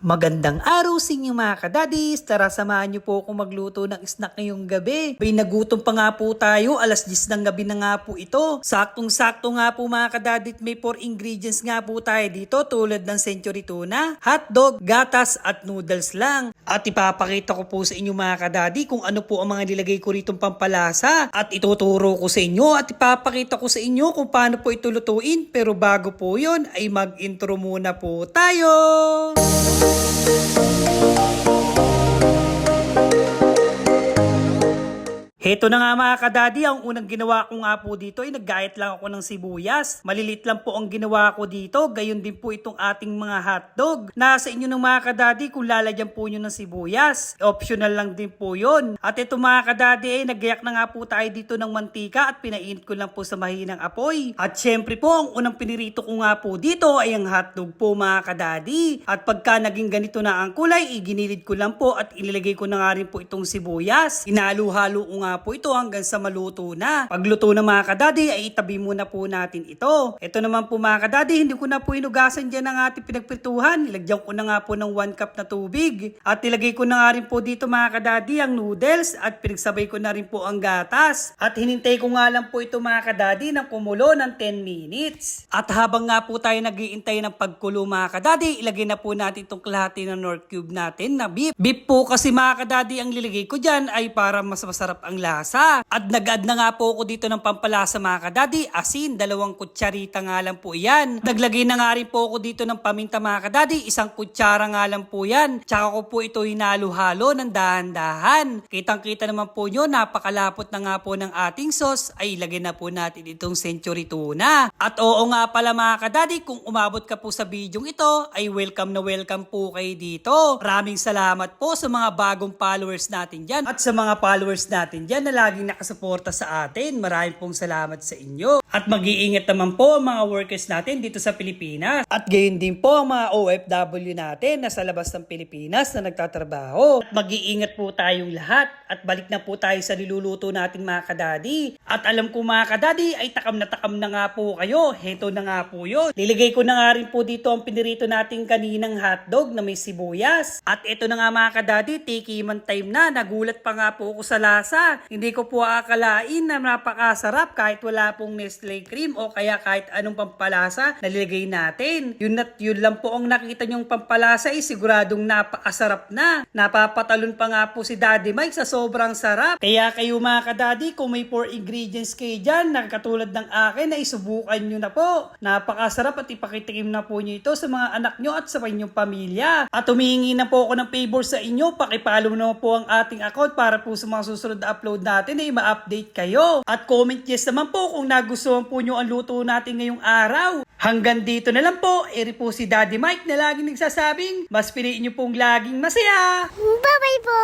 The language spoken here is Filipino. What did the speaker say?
Magandang araw sa inyo mga kadadis. Tara samahan niyo po ako magluto ng snack ngayong gabi. May nagutom pa nga po tayo. Alas 10 ng gabi na nga po ito. Saktong-sakto nga po mga kadadit. May 4 ingredients nga po tayo dito tulad ng century tuna, hotdog, gatas at noodles lang. At ipapakita ko po sa inyo mga kadadi kung ano po ang mga nilagay ko ritong pampalasa. At ituturo ko sa inyo at ipapakita ko sa inyo kung paano po ito lutuin. Pero bago po yun ay mag-intro muna po tayo. Heto na nga mga kadadi, ang unang ginawa ko nga po dito ay naggayat lang ako ng sibuyas. Malilit lang po ang ginawa ko dito, gayon din po itong ating mga hotdog. Nasa inyo ng mga kadadi kung lalagyan po nyo ng sibuyas. Optional lang din po yun. At ito mga kadadi ay naggayak na nga po tayo dito ng mantika at pinainit ko lang po sa mahinang apoy. At syempre po ang unang pinirito ko nga po dito ay ang hotdog po mga kadadi. At pagka naging ganito na ang kulay, iginilid ko lang po at ilagay ko na nga rin po itong sibuyas. Hinalo-halo ko nga po ito hanggang sa maluto na. Pagluto na mga kadadi ay itabi muna po natin ito. Ito naman po mga kadadi, hindi ko na po inugasan dyan ang ating pinagprituhan. Nilagyan ko na nga po ng 1 cup na tubig. At ilagay ko na nga rin po dito mga kadadi ang noodles at pinagsabay ko na rin po ang gatas. At hinintay ko nga lang po ito mga kadadi ng kumulo ng 10 minutes. At habang nga po tayo nag-iintay ng pagkulo mga kadadi, ilagay na po natin itong kalahati ng Knorr cube natin na beef. Beef po kasi mga kadadi ang nilagay ko dyan ay para mas masarap ang lasa. At nag-add na nga po ako dito ng pampalasa mga kadadi, asin, 2 kutsarita nga lang po yan. Naglagay na nga rin po ako dito ng paminta mga kadadi, 1 kutsara nga lang po yan. Tsaka ko po ito hinalo-halo ng dahan-dahan. Kitang-kita naman po nyo, napakalapot na nga po ng ating sauce, ay ilagay na po natin itong century tuna. At oo nga pala mga kadadi, kung umabot ka po sa bidyong ito, ay welcome na welcome po kayo dito. Maraming salamat po sa mga bagong followers natin dyan at sa mga followers natin dyan na laging nakasuporta sa atin. Maraming pong salamat sa inyo. At mag-iingat naman po ang mga workers natin dito sa Pilipinas. At gayon din po ang mga OFW natin na sa labas ng Pilipinas na nagtatrabaho. At mag-iingat po tayong lahat. At balik na po tayo sa niluluto natin mga kadadi. At alam ko mga kadadi ay takam na nga po kayo. Heto na nga po yun. Liligay ko na nga rin po dito ang pinirito natin kaninang hotdog na may sibuyas. At ito na nga mga kadadi, tikiman time na. Nagulat pa nga po ako sa lasa. Hindi ko po akalain na napakasarap kahit wala pong Nestle cream o kaya kahit anong pampalasa na nilagay natin. Yun lang po ang nakita nyong pampalasa ay siguradong napakasarap na. Napapatalon pa nga po si Daddy Mike sa sobrang sarap. Kaya kayo mga kadadi, kung may 4 ingredients kayo dyan na katulad ng akin ay subukan nyo na po. Napakasarap at ipakitikim na po nyo ito sa mga anak nyo at sa inyong pamilya. At humihingi na po ako ng favor sa inyo. Pakipollow naman po ang ating account para po sa mga susunod na upload natin ay ma-update kayo. At comment yes naman po kung nagustuhan po nyo ang luto natin ngayong araw. Hanggang dito na lang po. Eri po si Daddy Mike na laging nagsasabing, mas piliin nyo pong laging masaya. Bye-bye po!